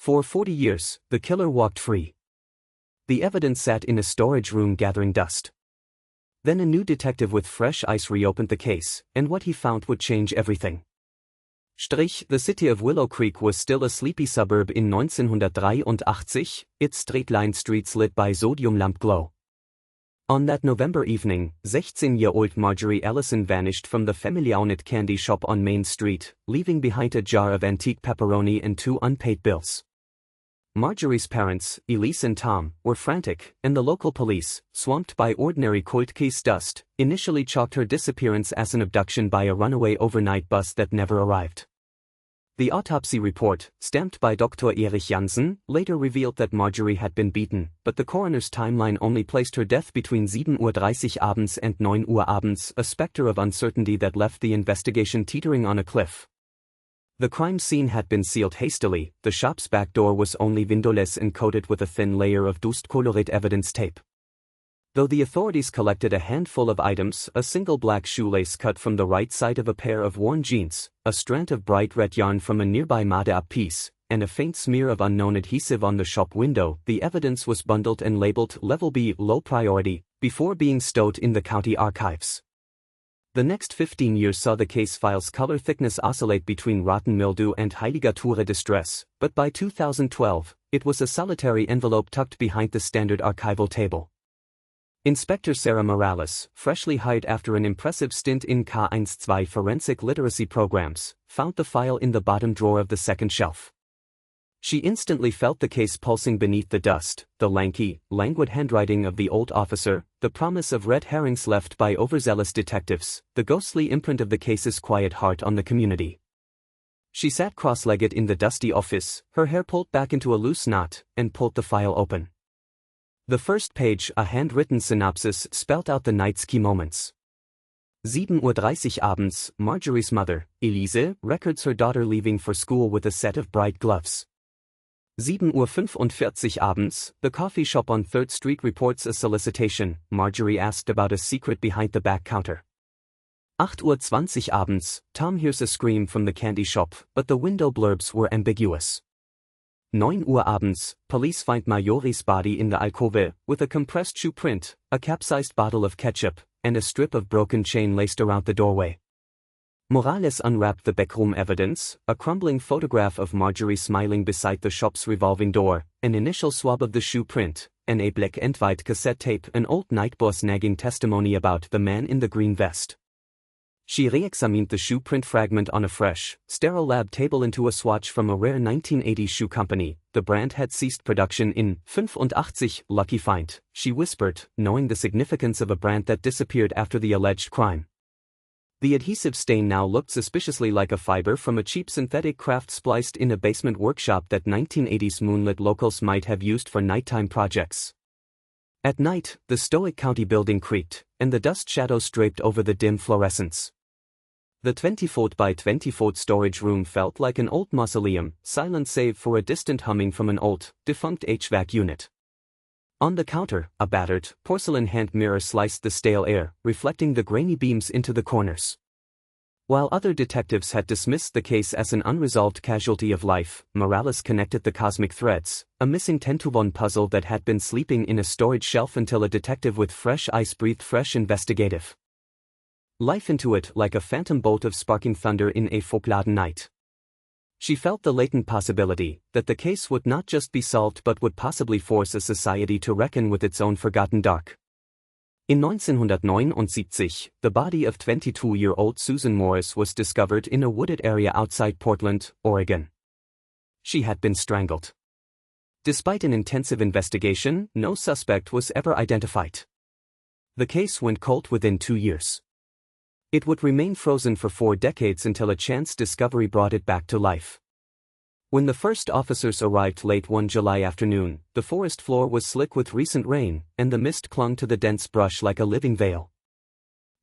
For 40 years, the killer walked free. The evidence sat in a storage room gathering dust. Then a new detective with fresh eyes reopened the case, and what he found would change everything. The city of Willow Creek was still a sleepy suburb in 1983, its straight-lined streets lit by sodium lamp glow. On that November evening, 16-year-old Marjorie Ellison vanished from the family-owned candy shop on Main Street, leaving behind a jar of antique pepperoni and 2 unpaid bills. Marjorie's parents, Elise and Tom, were frantic, and the local police, swamped by ordinary cold case dust, initially chalked her disappearance as an abduction by a runaway overnight bus that never arrived. The autopsy report, stamped by Dr. Erich Jansen, later revealed that Marjorie had been beaten, but the coroner's timeline only placed her death between 7:30 abends and 9 abends, a specter of uncertainty that left the investigation teetering on a cliff. The crime scene had been sealed hastily, the shop's back door was only windowless and coated with a thin layer of dust-colored evidence tape. Though the authorities collected a handful of items, a single black shoelace cut from the right side of a pair of worn jeans, a strand of bright red yarn from a nearby made-up piece, and a faint smear of unknown adhesive on the shop window, the evidence was bundled and labeled Level B, low priority, before being stowed in the county archives. The next 15 years saw the case file's color thickness oscillate between rotten mildew and Heiligature distress, but by 2012, it was a solitary envelope tucked behind the standard archival table. Inspector Sarah Morales, freshly hired after an impressive stint in K12 forensic literacy programs, found the file in the bottom drawer of the second shelf. She instantly felt the case pulsing beneath the dust, the lanky, languid handwriting of the old officer, the promise of red herrings left by overzealous detectives, the ghostly imprint of the case's quiet heart on the community. She sat cross-legged in the dusty office, her hair pulled back into a loose knot, and pulled the file open. The first page, a handwritten synopsis, spelled out the night's key moments. 7:30 abends, Marjorie's mother, Elise, records her daughter leaving for school with a set of bright gloves. 7:45 abends, the coffee shop on 3rd Street reports a solicitation. Marjorie asked about a secret behind the back counter. 8:20 abends, Tom hears a scream from the candy shop, but the window blurbs were ambiguous. 9 abends, police find Marjorie's body in the alcove, with a compressed shoe print, a capsized bottle of ketchup, and a strip of broken chain laced around the doorway. Morales unwrapped the backroom evidence, a crumbling photograph of Marjorie smiling beside the shop's revolving door, an initial swab of the shoe print, and a black and white cassette tape, an old night boss nagging testimony about the man in the green vest. She re-examined the shoe print fragment on a fresh, sterile lab table into a swatch from a rare 1980s shoe company. The brand had ceased production in 85, lucky find, she whispered, knowing the significance of a brand that disappeared after the alleged crime. The adhesive stain now looked suspiciously like a fiber from a cheap synthetic craft spliced in a basement workshop that 1980s moonlit locals might have used for nighttime projects. At night, the stoic county building creaked, and the dust shadows draped over the dim fluorescence. The 20-foot by 20-foot storage room felt like an old mausoleum, silent save for a distant humming from an old, defunct HVAC unit. On the counter, a battered, porcelain hand mirror sliced the stale air, reflecting the grainy beams into the corners. While other detectives had dismissed the case as an unresolved casualty of life, Morales connected the cosmic threads, a missing 10-to-1 puzzle that had been sleeping in a storage shelf until a detective with fresh eyes breathed fresh investigative life into it like a phantom bolt of sparking thunder in a fog-laden night. She felt the latent possibility that the case would not just be solved but would possibly force a society to reckon with its own forgotten dark. In 1979, the body of 22-year-old Susan Morris was discovered in a wooded area outside Portland, Oregon. She had been strangled. Despite an intensive investigation, no suspect was ever identified. The case went cold within 2 years. It would remain frozen for 4 decades until a chance discovery brought it back to life. When the first officers arrived late one July afternoon, the forest floor was slick with recent rain, and the mist clung to the dense brush like a living veil.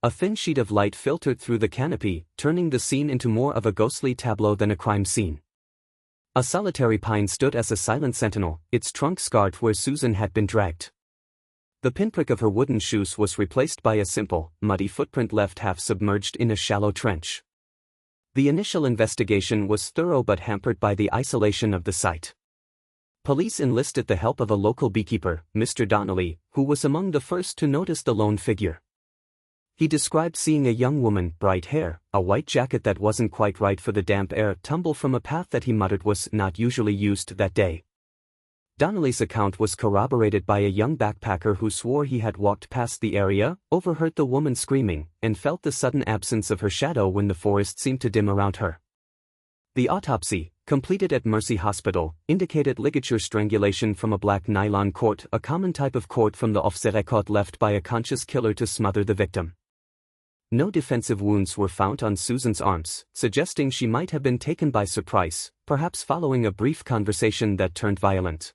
A thin sheet of light filtered through the canopy, turning the scene into more of a ghostly tableau than a crime scene. A solitary pine stood as a silent sentinel, its trunk scarred where Susan had been dragged. The pinprick of her wooden shoes was replaced by a simple, muddy footprint left half submerged in a shallow trench. The initial investigation was thorough but hampered by the isolation of the site. Police enlisted the help of a local beekeeper, Mr. Donnelly, who was among the first to notice the lone figure. He described seeing a young woman, bright hair, a white jacket that wasn't quite right for the damp air, tumble from a path that he muttered was not usually used that day. Donnelly's account was corroborated by a young backpacker who swore he had walked past the area, overheard the woman screaming, and felt the sudden absence of her shadow when the forest seemed to dim around her. The autopsy, completed at Mercy Hospital, indicated ligature strangulation from a black nylon cord, a common type of cord from the off-the-record left by a conscious killer to smother the victim. No defensive wounds were found on Susan's arms, suggesting she might have been taken by surprise, perhaps following a brief conversation that turned violent.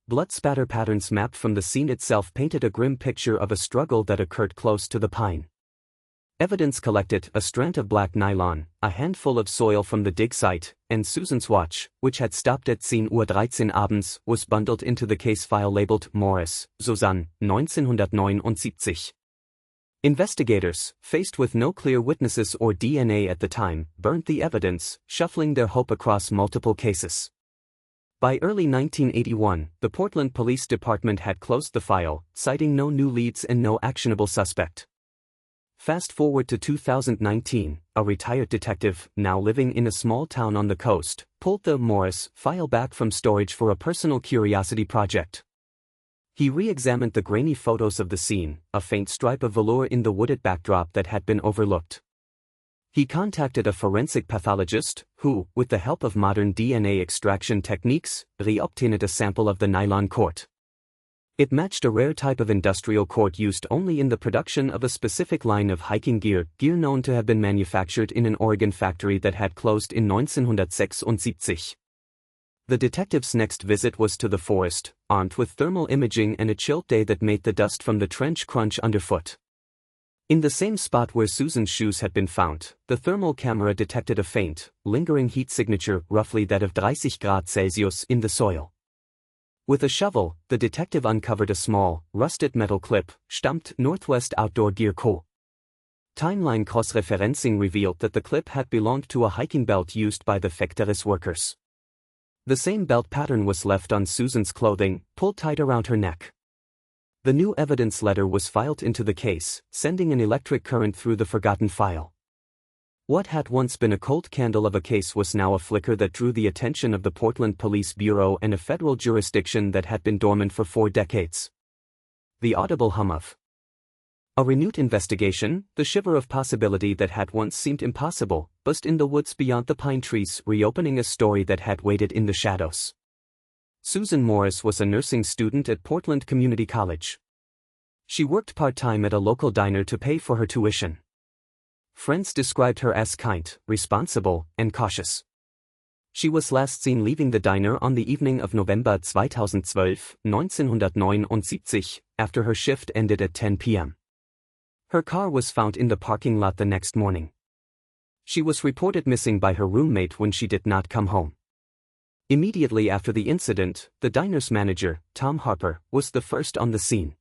Blood spatter patterns mapped from the scene itself painted a grim picture of a struggle that occurred close to the pine. Evidence collected: a strand of black nylon, a handful of soil from the dig site, and Susan's watch, which had stopped at 10:13 Uhr abends, was bundled into the case file labeled Morris, Susanne, 1979. Investigators, faced with no clear witnesses or DNA at the time, burned the evidence, shuffling their hope across multiple cases. By early 1981, the Portland Police Department had closed the file, citing no new leads and no actionable suspect. Fast forward to 2019, a retired detective, now living in a small town on the coast, pulled the Morris file back from storage for a personal curiosity project. He re-examined the grainy photos of the scene, a faint stripe of velour in the wooded backdrop that had been overlooked. He contacted a forensic pathologist, who, with the help of modern DNA extraction techniques, re-obtained a sample of the nylon cord. It matched a rare type of industrial cord used only in the production of a specific line of hiking gear known to have been manufactured in an Oregon factory that had closed in 1976. The detective's next visit was to the forest, armed with thermal imaging and a chilled day that made the dust from the trench crunch underfoot. In the same spot where Susan's shoes had been found, the thermal camera detected a faint, lingering heat signature roughly that of 30°C in the soil. With a shovel, the detective uncovered a small, rusted metal clip, stamped Northwest Outdoor Gear Co. Timeline cross-referencing revealed that the clip had belonged to a hiking belt used by the factory's workers. The same belt pattern was left on Susan's clothing, pulled tight around her neck. The new evidence letter was filed into the case, sending an electric current through the forgotten file. What had once been a cold candle of a case was now a flicker that drew the attention of the Portland Police Bureau and a federal jurisdiction that had been dormant for 4 decades. The audible hum of a renewed investigation, the shiver of possibility that had once seemed impossible, buzzed in the woods beyond the pine trees, reopening a story that had waited in the shadows. Susan Morris was a nursing student at Portland Community College. She worked part-time at a local diner to pay for her tuition. Friends described her as kind, responsible, and cautious. She was last seen leaving the diner on the evening of November 2012, 1979, after her shift ended at 10 p.m. Her car was found in the parking lot the next morning. She was reported missing by her roommate when she did not come home. Immediately after the incident, the diner's manager, Tom Harper, was the first on the scene.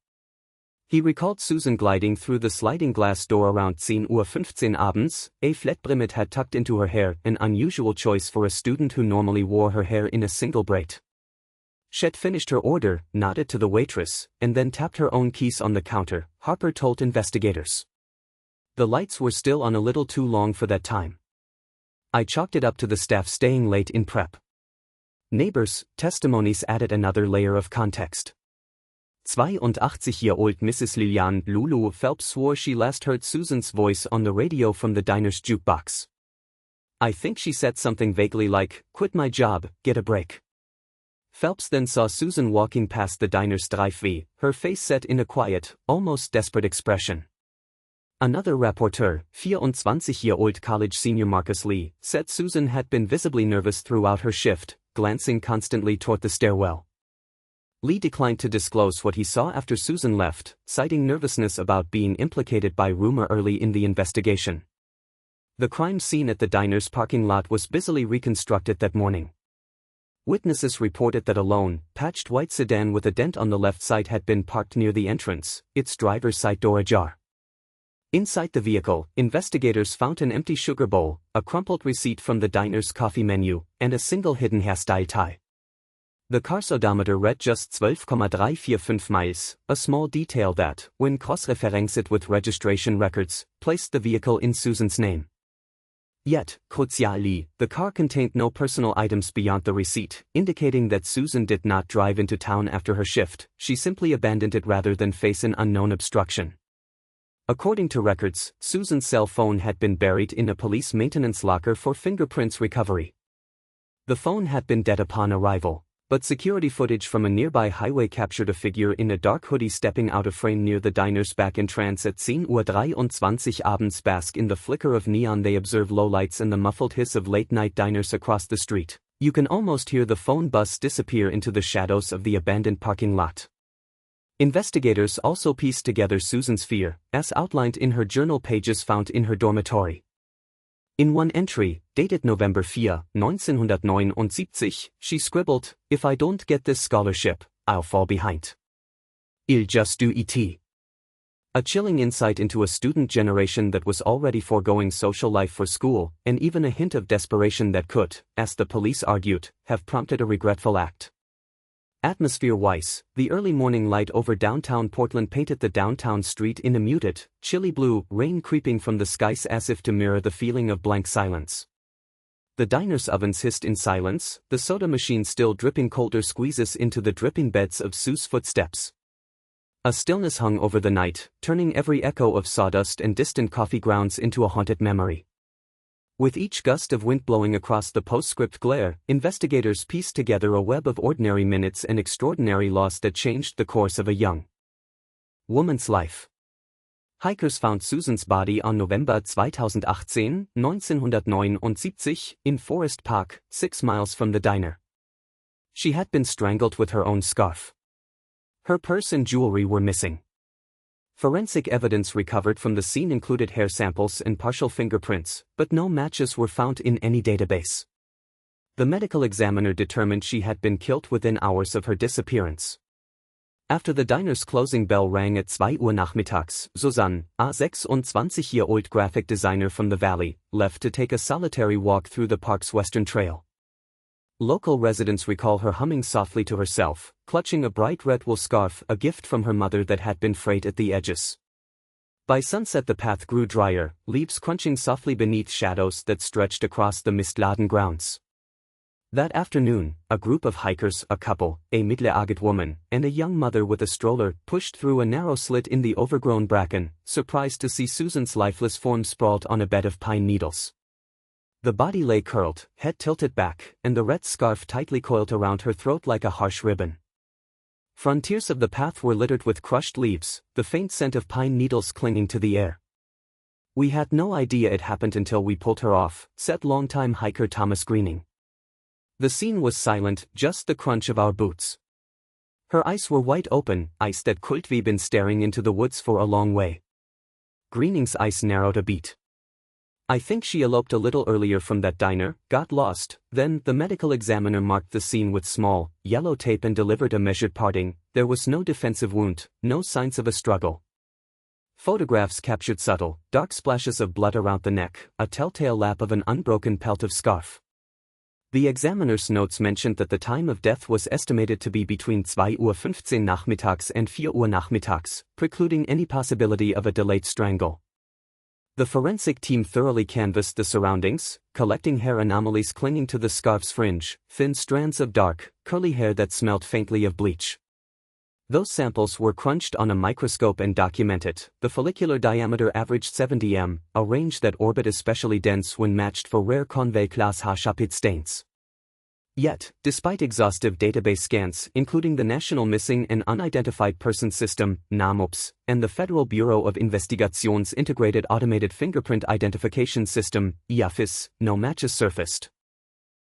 He recalled Susan gliding through the sliding glass door around 10:15 Uhr abends, a flat brimmet had tucked into her hair, an unusual choice for a student who normally wore her hair in a single braid. She'd finished her order, nodded to the waitress, and then tapped her own keys on the counter, Harper told investigators. The lights were still on a little too long for that time. I chalked it up to the staff staying late in prep. Neighbors' testimonies added another layer of context. 82-year-old Mrs. Lillian Lulu Phelps swore she last heard Susan's voice on the radio from the diner's jukebox. I think she said something vaguely like, "Quit my job, get a break." Phelps then saw Susan walking past the diner's drive-thru, her face set in a quiet, almost desperate expression. Another rapporteur, 24-year-old college senior Marcus Lee, said Susan had been visibly nervous throughout her shift, glancing constantly toward the stairwell. Lee declined to disclose what he saw after Susan left, citing nervousness about being implicated by rumor early in the investigation. The crime scene at the diner's parking lot was busily reconstructed that morning. Witnesses reported that a lone, patched white sedan with a dent on the left side had been parked near the entrance, its driver's side door ajar. Inside the vehicle, investigators found an empty sugar bowl, a crumpled receipt from the diner's coffee menu, and a single hidden hairstyle tie. The car's odometer read just 12,345 miles, a small detail that, when cross-referenced with registration records, placed the vehicle in Susan's name. Yet, crucially, the car contained no personal items beyond the receipt, indicating that Susan did not drive into town after her shift. She simply abandoned it rather than face an unknown obstruction. According to records, Susan's cell phone had been buried in a police maintenance locker for fingerprints recovery. The phone had been dead upon arrival, but security footage from a nearby highway captured a figure in a dark hoodie stepping out of frame near the diner's back entrance at 10:23 abends. Bask in the flicker of neon. They observe lowlights and the muffled hiss of late-night diners across the street. You can almost hear the phone bus disappear into the shadows of the abandoned parking lot. Investigators also pieced together Susan's fear, as outlined in her journal pages found in her dormitory. In one entry, dated November 4, 1979, she scribbled, "If I don't get this scholarship, I'll fall behind. I'll just do it." A chilling insight into a student generation that was already foregoing social life for school, and even a hint of desperation that could, as the police argued, have prompted a regretful act. Atmosphere-wise, the early morning light over downtown Portland painted the downtown street in a muted, chilly blue, rain creeping from the skies as if to mirror the feeling of blank silence. The diner's ovens hissed in silence, the soda machine still dripping colder squeezes into the dripping beds of Sue's footsteps. A stillness hung over the night, turning every echo of sawdust and distant coffee grounds into a haunted memory. With each gust of wind blowing across the postscript glare, investigators pieced together a web of ordinary minutes and extraordinary loss that changed the course of a young woman's life. Hikers found Susan's body on November 2018, 1979, in Forest Park, 6 miles from the diner. She had been strangled with her own scarf. Her purse and jewelry were missing. Forensic evidence recovered from the scene included hair samples and partial fingerprints, but no matches were found in any database. The medical examiner determined she had been killed within hours of her disappearance. After the diner's closing bell rang at 2 Uhr nachmittags, Susanne, a 26-year-old graphic designer from the valley, left to take a solitary walk through the park's western trail. Local residents recall her humming softly to herself, clutching a bright red wool scarf, a gift from her mother that had been frayed at the edges. By sunset the path grew drier, leaves crunching softly beneath shadows that stretched across the mist-laden grounds. That afternoon, a group of hikers, a couple, a middle-aged woman, and a young mother with a stroller, pushed through a narrow slit in the overgrown bracken, surprised to see Susan's lifeless form sprawled on a bed of pine needles. The body lay curled, head tilted back, and the red scarf tightly coiled around her throat like a harsh ribbon. Frontiers of the path were littered with crushed leaves, the faint scent of pine needles clinging to the air. "We had no idea it happened until we pulled her off," said longtime hiker Thomas Greening. "The scene was silent, just the crunch of our boots. Her eyes were wide open, eyes that could have been staring into the woods for a long way." Greening's eyes narrowed a bit. "I think she eloped a little earlier from that diner, got lost, then," the medical examiner marked the scene with small, yellow tape and delivered a measured parting. "There was no defensive wound, no signs of a struggle." Photographs captured subtle, dark splashes of blood around the neck, a telltale lap of an unbroken pelt of scarf. The examiner's notes mentioned that the time of death was estimated to be between 2:15 Uhr nachmittags and 4 Uhr nachmittags, precluding any possibility of a delayed strangle. The forensic team thoroughly canvassed the surroundings, collecting hair anomalies clinging to the scarf's fringe, thin strands of dark, curly hair that smelled faintly of bleach. Those samples were crunched on a microscope and documented. The follicular diameter averaged 70 m, a range that orbit especially dense when matched for rare Convey class Haarschapit stains. Yet, despite exhaustive database scans, including the National Missing and Unidentified Persons System, NAMUPS, and the Federal Bureau of Investigation's Integrated Automated Fingerprint Identification System, IAFIS, no matches surfaced.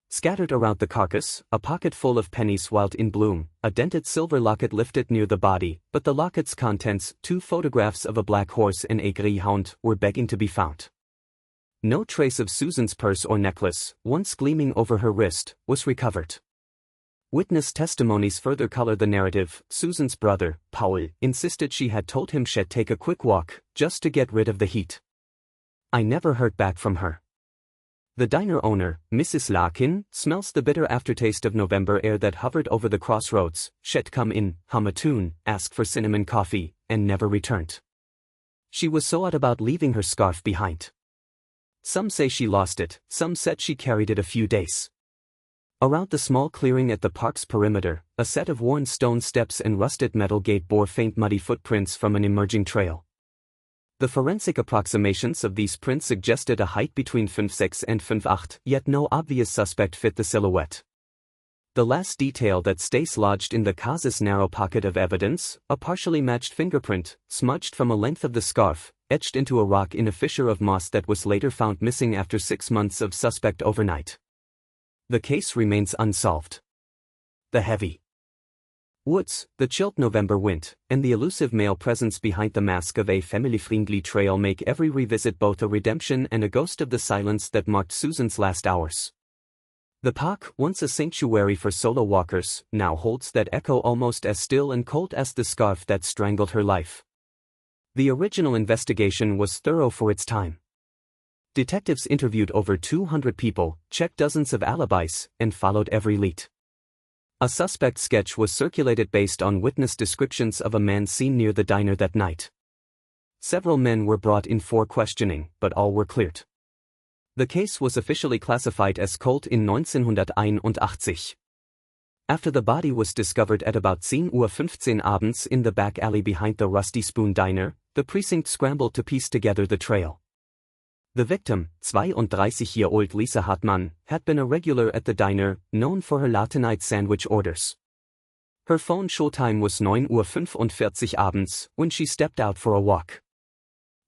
Scattered around the carcass, a pocket full of pennies wild in bloom, a dented silver locket lifted near the body, but the locket's contents, 2 photographs of a black horse and a greyhound, were begging to be found. No trace of Susan's purse or necklace, once gleaming over her wrist, was recovered. Witness testimonies further color the narrative. Susan's brother, Paul, insisted she had told him she'd take a quick walk, just to get rid of the heat. "I never heard back from her. The diner owner, Mrs. Larkin, smells the bitter aftertaste of November air that hovered over the crossroads. She'd come in, hum a tune, ask for cinnamon coffee, and never returned. She was so out about leaving her scarf behind. Some say she lost it, some said she carried it a few days. Around the small clearing at the park's perimeter, a set of worn stone steps and rusted metal gate bore faint muddy footprints from an emerging trail. The forensic approximations of these prints suggested a height between 5'6" and 5'8", yet no obvious suspect fit the silhouette. The last detail that stays lodged in the case's narrow pocket of evidence, a partially matched fingerprint, smudged from a length of the scarf, etched into a rock in a fissure of moss that was later found missing after 6 months of suspect overnight. The case remains unsolved. The heavy woods, the chilled November wind, and the elusive male presence behind the mask of a family-friendly trail make every revisit both a redemption and a ghost of the silence that marked Susan's last hours. The park, once a sanctuary for solo walkers, now holds that echo almost as still and cold as the scarf that strangled her life. The original investigation was thorough for its time. Detectives interviewed over 200 people, checked dozens of alibis, and followed every lead. A suspect sketch was circulated based on witness descriptions of a man seen near the diner that night. Several men were brought in for questioning, but all were cleared. The case was officially classified as cold in 1981. After the body was discovered at about 10:15 Uhr abends in the back alley behind the Rusty Spoon Diner, the precinct scrambled to piece together the trail. The victim, 32-year-old Lisa Hartmann, had been a regular at the diner, known for her late-night sandwich orders. Her phone showtime was 9:45 Uhr abends, when she stepped out for a walk.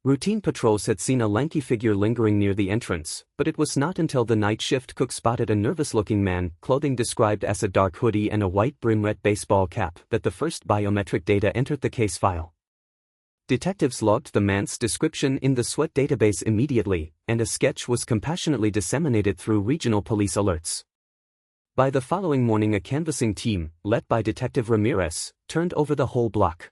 Routine patrols had seen a lanky figure lingering near the entrance, but it was not until the night shift cook spotted a nervous-looking man, clothing described as a dark hoodie and a white brim-red baseball cap, that the first biometric data entered the case file. Detectives logged the man's description in the SWAT database immediately, and a sketch was compassionately disseminated through regional police alerts. By the following morning, a canvassing team, led by Detective Ramirez, turned over the whole block.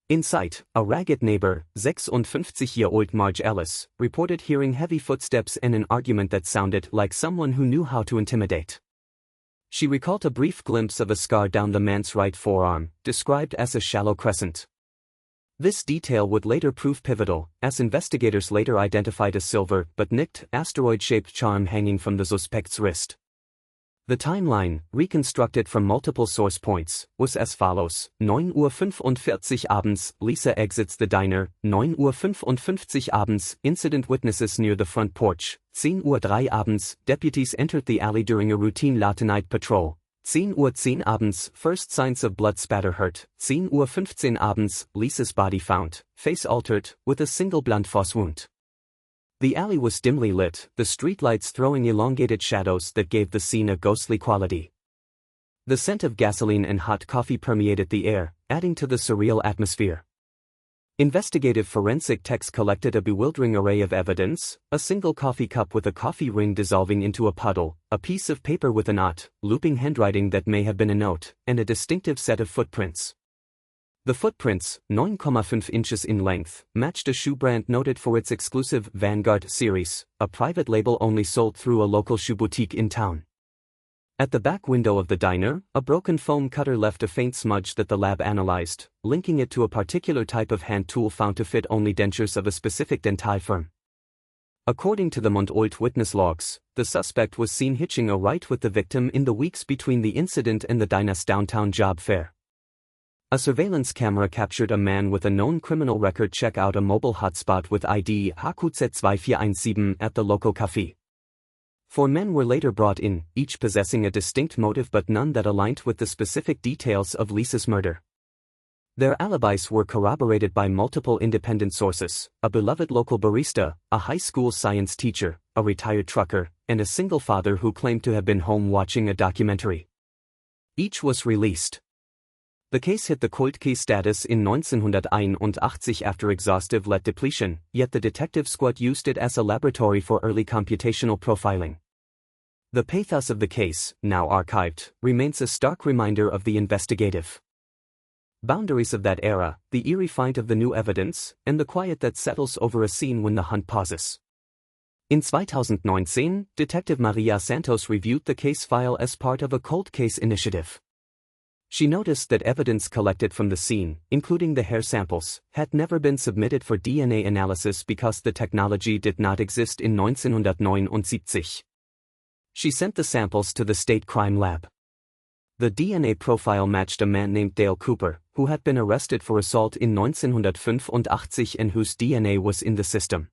In sight, a ragged neighbor, 56-year-old Marge Ellis, reported hearing heavy footsteps and an argument that sounded like someone who knew how to intimidate. She recalled a brief glimpse of a scar down the man's right forearm, described as a shallow crescent. This detail would later prove pivotal, as investigators later identified a silver but nicked, asteroid-shaped charm hanging from the suspect's wrist. The timeline, reconstructed from multiple source points, was as follows: 9:45 Uhr abends, Lisa exits the diner, 9:55 Uhr abends, incident witnesses near the front porch, 10:03 Uhr abends, deputies entered the alley during a routine late-night patrol, 10:10 Uhr abends, first signs of blood spatter hurt, 10:15 Uhr abends, Lisa's body found, face altered, with a single blunt force wound. The alley was dimly lit, the streetlights throwing elongated shadows that gave the scene a ghostly quality. The scent of gasoline and hot coffee permeated the air, adding to the surreal atmosphere. Investigative forensic techs collected a bewildering array of evidence: a single coffee cup with a coffee ring dissolving into a puddle, a piece of paper with an odd, looping handwriting that may have been a note, and a distinctive set of footprints. The footprints, 9.5 inches in length, matched a shoe brand noted for its exclusive Vanguard series, a private label only sold through a local shoe boutique in town. At the back window of the diner, a broken foam cutter left a faint smudge that the lab analyzed, linking it to a particular type of hand tool found to fit only dentures of a specific dental firm. According to the Mund witness logs, the suspect was seen hitching a ride with the victim in the weeks between the incident and the diner's downtown job fair. A surveillance camera captured a man with a known criminal record check out a mobile hotspot with ID HQZ2417 at the local cafe. 4 men were later brought in, each possessing a distinct motive but none that aligned with the specific details of Lisa's murder. Their alibis were corroborated by multiple independent sources: a beloved local barista, a high school science teacher, a retired trucker, and a single father who claimed to have been home watching a documentary. Each was released. The case hit the cold case status in 1981 after exhaustive lead depletion, yet the detective squad used it as a laboratory for early computational profiling. The pathos of the case, now archived, remains a stark reminder of the investigative boundaries of that era, the eerie find of the new evidence, and the quiet that settles over a scene when the hunt pauses. In 2019, Detective Maria Santos reviewed the case file as part of a cold case initiative. She noticed that evidence collected from the scene, including the hair samples, had never been submitted for DNA analysis because the technology did not exist in 1979. She sent the samples to the state crime lab. The DNA profile matched a man named Dale Cooper, who had been arrested for assault in 1985 and whose DNA was in the system.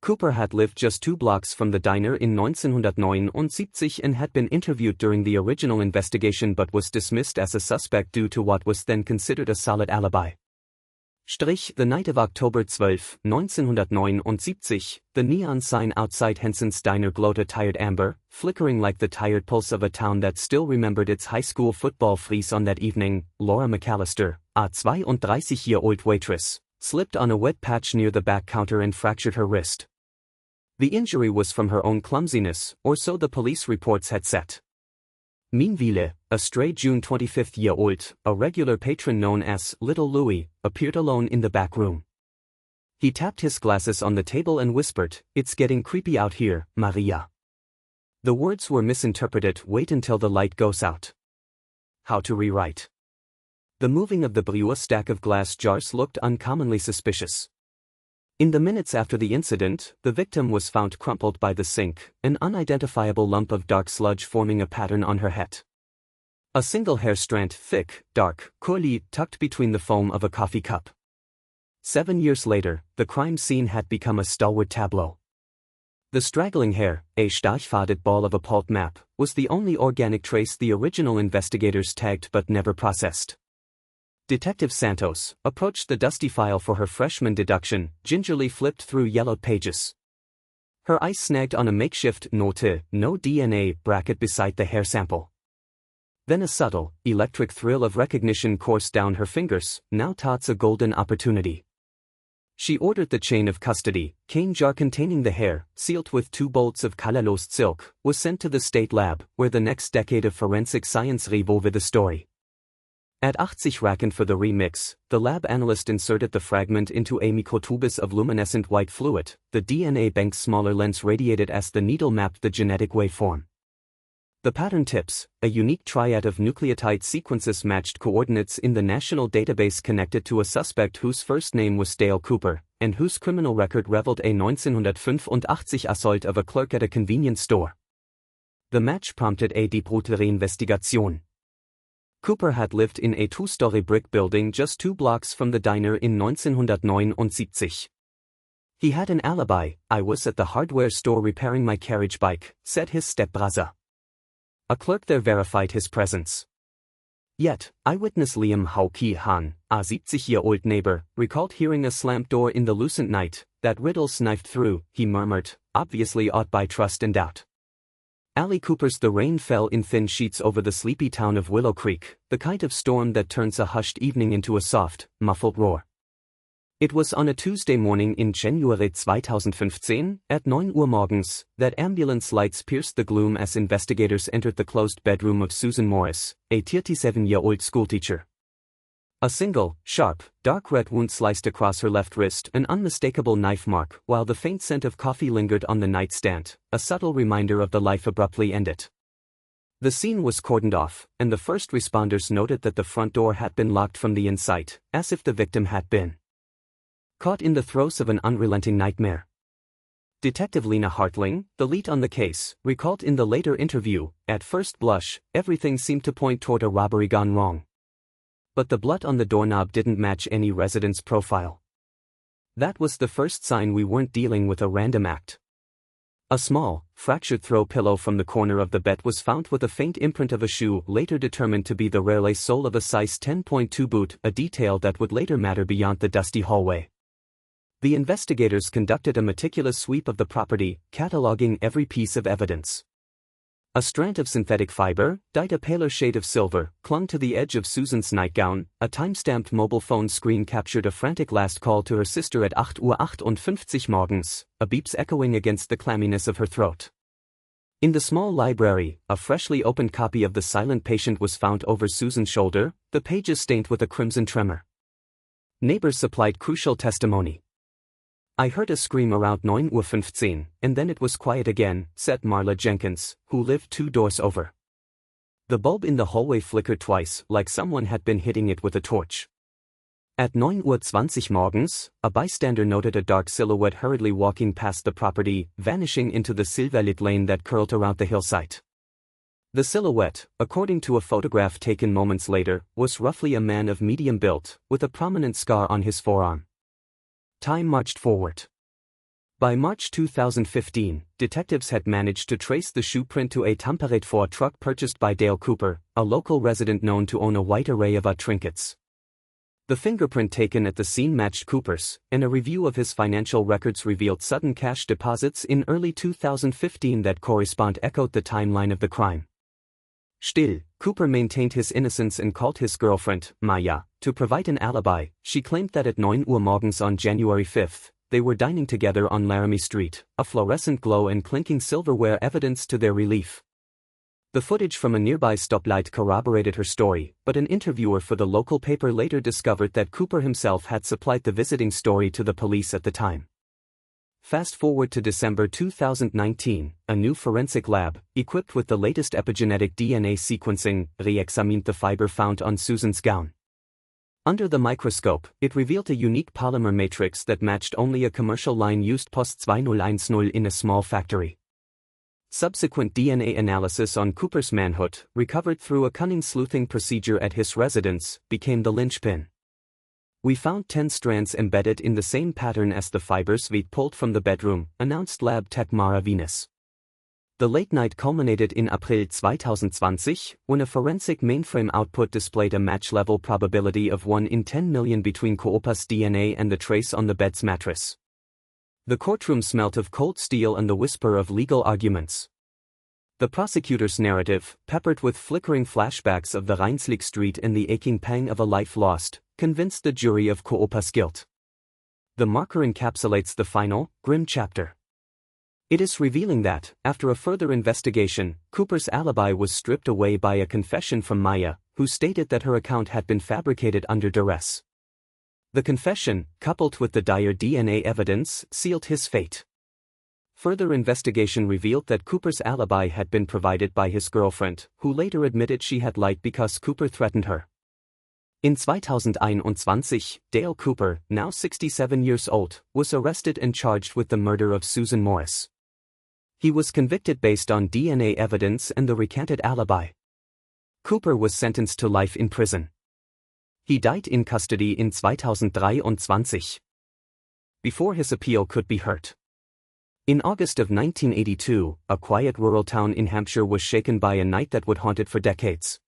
Cooper had lived just 2 blocks from the diner in 1979 and had been interviewed during the original investigation but was dismissed as a suspect due to what was then considered a solid alibi. The night of October 12, 1979, the neon sign outside Henson's diner glowed a tired amber, flickering like the tired pulse of a town that still remembered its high school football fleece on that evening. Laura McAllister, a 32-year-old waitress, slipped on a wet patch near the back counter and fractured her wrist. The injury was from her own clumsiness, or so the police reports had said. Meanwhile, a stray June 25-year-old, a regular patron known as Little Louie, appeared alone in the back room. He tapped his glasses on the table and whispered, "It's getting creepy out here, Maria." The words were misinterpreted. Wait until the light goes out. How to rewrite. The moving of the Brewer stack of glass jars looked uncommonly suspicious. In the minutes after the incident, the victim was found crumpled by the sink, an unidentifiable lump of dark sludge forming a pattern on her head. A single hair strand, thick, dark, curly, tucked between the foam of a coffee cup. 7 years later, the crime scene had become a stalwart tableau. The straggling hair, a starch-faded ball of a pulp map, was the only organic trace the original investigators tagged but never processed. Detective Santos approached the dusty file for her freshman deduction, gingerly flipped through yellowed pages. Her eyes snagged on a makeshift "Note, no DNA" bracket beside the hair sample. Then a subtle, electric thrill of recognition coursed down her fingers. Now tots a golden opportunity. She ordered the chain of custody, cane jar containing the hair, sealed with 2 bolts of colorless silk, was sent to the state lab, where the next decade of forensic science revolved the story. At 80 Raken for the remix, the lab analyst inserted the fragment into a microtubus of luminescent white fluid. The DNA bank's smaller lens radiated as the needle mapped the genetic waveform. The pattern tips, a unique triad of nucleotide sequences, matched coordinates in the national database connected to a suspect whose first name was Dale Cooper, and whose criminal record reveled a 1985 assault of a clerk at a convenience store. The match prompted a deeper investigation. Cooper had lived in a 2-story brick building just 2 blocks from the diner in 1979. He had an alibi. "I was at the hardware store repairing my carriage bike," said his stepbrother. A clerk there verified his presence. Yet, eyewitness Liam Hauki Han, a 70-year-old neighbor, recalled hearing a slammed door in the lucent night. "That riddle snifed through," he murmured, obviously awed by trust and doubt. Ali Cooper's "The rain fell in thin sheets over the sleepy town of Willow Creek, the kind of storm that turns a hushed evening into a soft, muffled roar." It was on a Tuesday morning in January 2015, at 9 Uhr morgens, that ambulance lights pierced the gloom as investigators entered the closed bedroom of Susan Morris, a 37-year-old schoolteacher. A single, sharp, dark red wound sliced across her left wrist, an unmistakable knife mark, while the faint scent of coffee lingered on the nightstand, a subtle reminder of the life abruptly ended. The scene was cordoned off, and the first responders noted that the front door had been locked from the inside, as if the victim had been caught in the throes of an unrelenting nightmare. Detective Lena Hartling, the lead on the case, recalled in the later interview, "At first blush, everything seemed to point toward a robbery gone wrong. But the blood on the doorknob didn't match any resident's profile. That was the first sign we weren't dealing with a random act." A small, fractured throw pillow from the corner of the bed was found with a faint imprint of a shoe, later determined to be the rare sole of a size 10.2 boot, a detail that would later matter beyond the dusty hallway. The investigators conducted a meticulous sweep of the property, cataloging every piece of evidence. A strand of synthetic fiber, dyed a paler shade of silver, clung to the edge of Susan's nightgown. A time-stamped mobile phone screen captured a frantic last call to her sister at 8:58 Uhr morgens, a beeps echoing against the clamminess of her throat. In the small library, a freshly opened copy of The Silent Patient was found over Susan's shoulder, the pages stained with a crimson tremor. Neighbors supplied crucial testimony. I heard a scream around 9:15, and then it was quiet again, said Marla Jenkins, who lived 2 doors over. The bulb in the hallway flickered twice, like someone had been hitting it with a torch. At 9:20 morgens, a bystander noted a dark silhouette hurriedly walking past the property, vanishing into the silverlit lane that curled around the hillside. The silhouette, according to a photograph taken moments later, was roughly a man of medium build, with a prominent scar on his forearm. Time marched forward. By March 2015, detectives had managed to trace the shoe print to a Tampere Ford truck purchased by Dale Cooper, a local resident known to own a wide array of trinkets. The fingerprint taken at the scene matched Cooper's, and a review of his financial records revealed sudden cash deposits in early 2015 that echoed the timeline of the crime. Still, Cooper maintained his innocence and called his girlfriend, Maya, to provide an alibi. She claimed that at 9 Uhr morgens on January 5, they were dining together on Laramie Street, a fluorescent glow and clinking silverware evidence to their relief. The footage from a nearby stoplight corroborated her story, but an interviewer for the local paper later discovered that Cooper himself had supplied the visiting story to the police at the time. Fast forward to December 2019, a new forensic lab, equipped with the latest epigenetic DNA sequencing, re-examined the fiber found on Susan's gown. Under the microscope, it revealed a unique polymer matrix that matched only a commercial line used post-2010 in a small factory. Subsequent DNA analysis on Cooper's manhood, recovered through a cunning sleuthing procedure at his residence, became the linchpin. We found 10 strands embedded in the same pattern as the fibers we'd pulled from the bedroom, announced lab tech Mara Venus. The late night culminated in April 2020, when a forensic mainframe output displayed a match-level probability of 1 in 10 million between Cooper's DNA and the trace on the bed's mattress. The courtroom smelt of cold steel and the whisper of legal arguments. The prosecutor's narrative, peppered with flickering flashbacks of the Rheinslick Street and the aching pang of a life lost, convinced the jury of Cooper's guilt. The marker encapsulates the final, grim chapter. It is revealing that, after a further investigation, Cooper's alibi was stripped away by a confession from Maya, who stated that her account had been fabricated under duress. The confession, coupled with the dire DNA evidence, sealed his fate. Further investigation revealed that Cooper's alibi had been provided by his girlfriend, who later admitted she had lied because Cooper threatened her. In 2021, Dale Cooper, now 67 years old, was arrested and charged with the murder of Susan Morris. He was convicted based on DNA evidence and the recanted alibi. Cooper was sentenced to life in prison. He died in custody in 2023. Before his appeal could be heard. In August of 1982, a quiet rural town in Hampshire was shaken by a night that would haunt it for decades.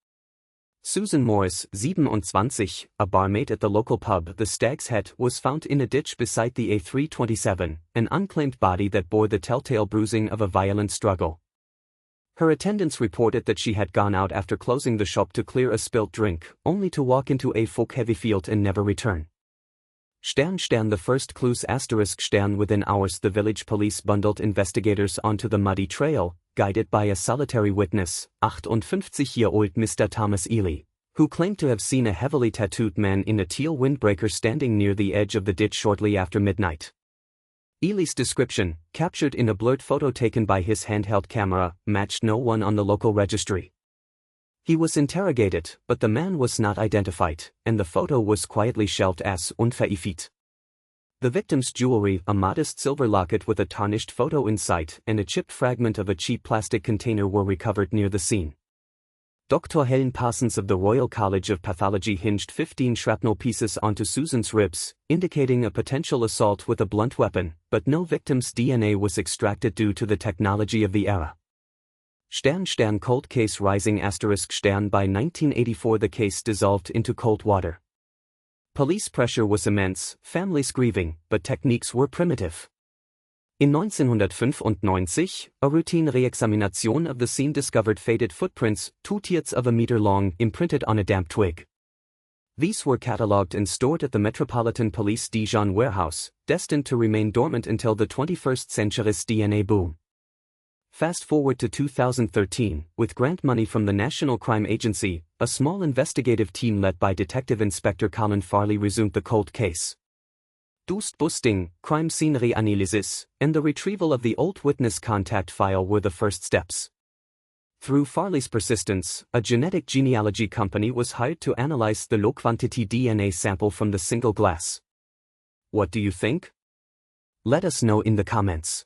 Susan Morris, 27, a barmaid at the local pub The Stag's Head, was found in a ditch beside the A327, an unclaimed body that bore the telltale bruising of a violent struggle. Her attendants reported that she had gone out after closing the shop to clear a spilt drink, only to walk into a folk-heavy field and never return. The first clues within hours the village police bundled investigators onto the muddy trail, guided by a solitary witness, 58-year-old Mr. Thomas Ely, who claimed to have seen a heavily tattooed man in a teal windbreaker standing near the edge of the ditch shortly after midnight. Ely's description, captured in a blurred photo taken by his handheld camera, matched no one on the local registry. He was interrogated, but the man was not identified, and the photo was quietly shelved as unverifized. The victim's jewelry, a modest silver locket with a tarnished photo inside and a chipped fragment of a cheap plastic container, were recovered near the scene. Dr. Helen Parsons of the Royal College of Pathology hinged 15 shrapnel pieces onto Susan's ribs, indicating a potential assault with a blunt weapon, but no victim's DNA was extracted due to the technology of the era. Cold case rising ***. By 1984 the case dissolved into cold water. Police pressure was immense, families grieving, but techniques were primitive. In 1995, a routine re-examination of the scene discovered faded footprints, 2/3 of a meter long, imprinted on a damp twig. These were catalogued and stored at the Metropolitan Police Dijon warehouse, destined to remain dormant until the 21st century's DNA boom. Fast forward to 2013, with grant money from the National Crime Agency, a small investigative team led by Detective Inspector Colin Farley resumed the cold case. Dust busting, crime scene reanalysis, and the retrieval of the old witness contact file were the first steps. Through Farley's persistence, a genetic genealogy company was hired to analyze the low-quantity DNA sample from the single glass. What do you think? Let us know in the comments.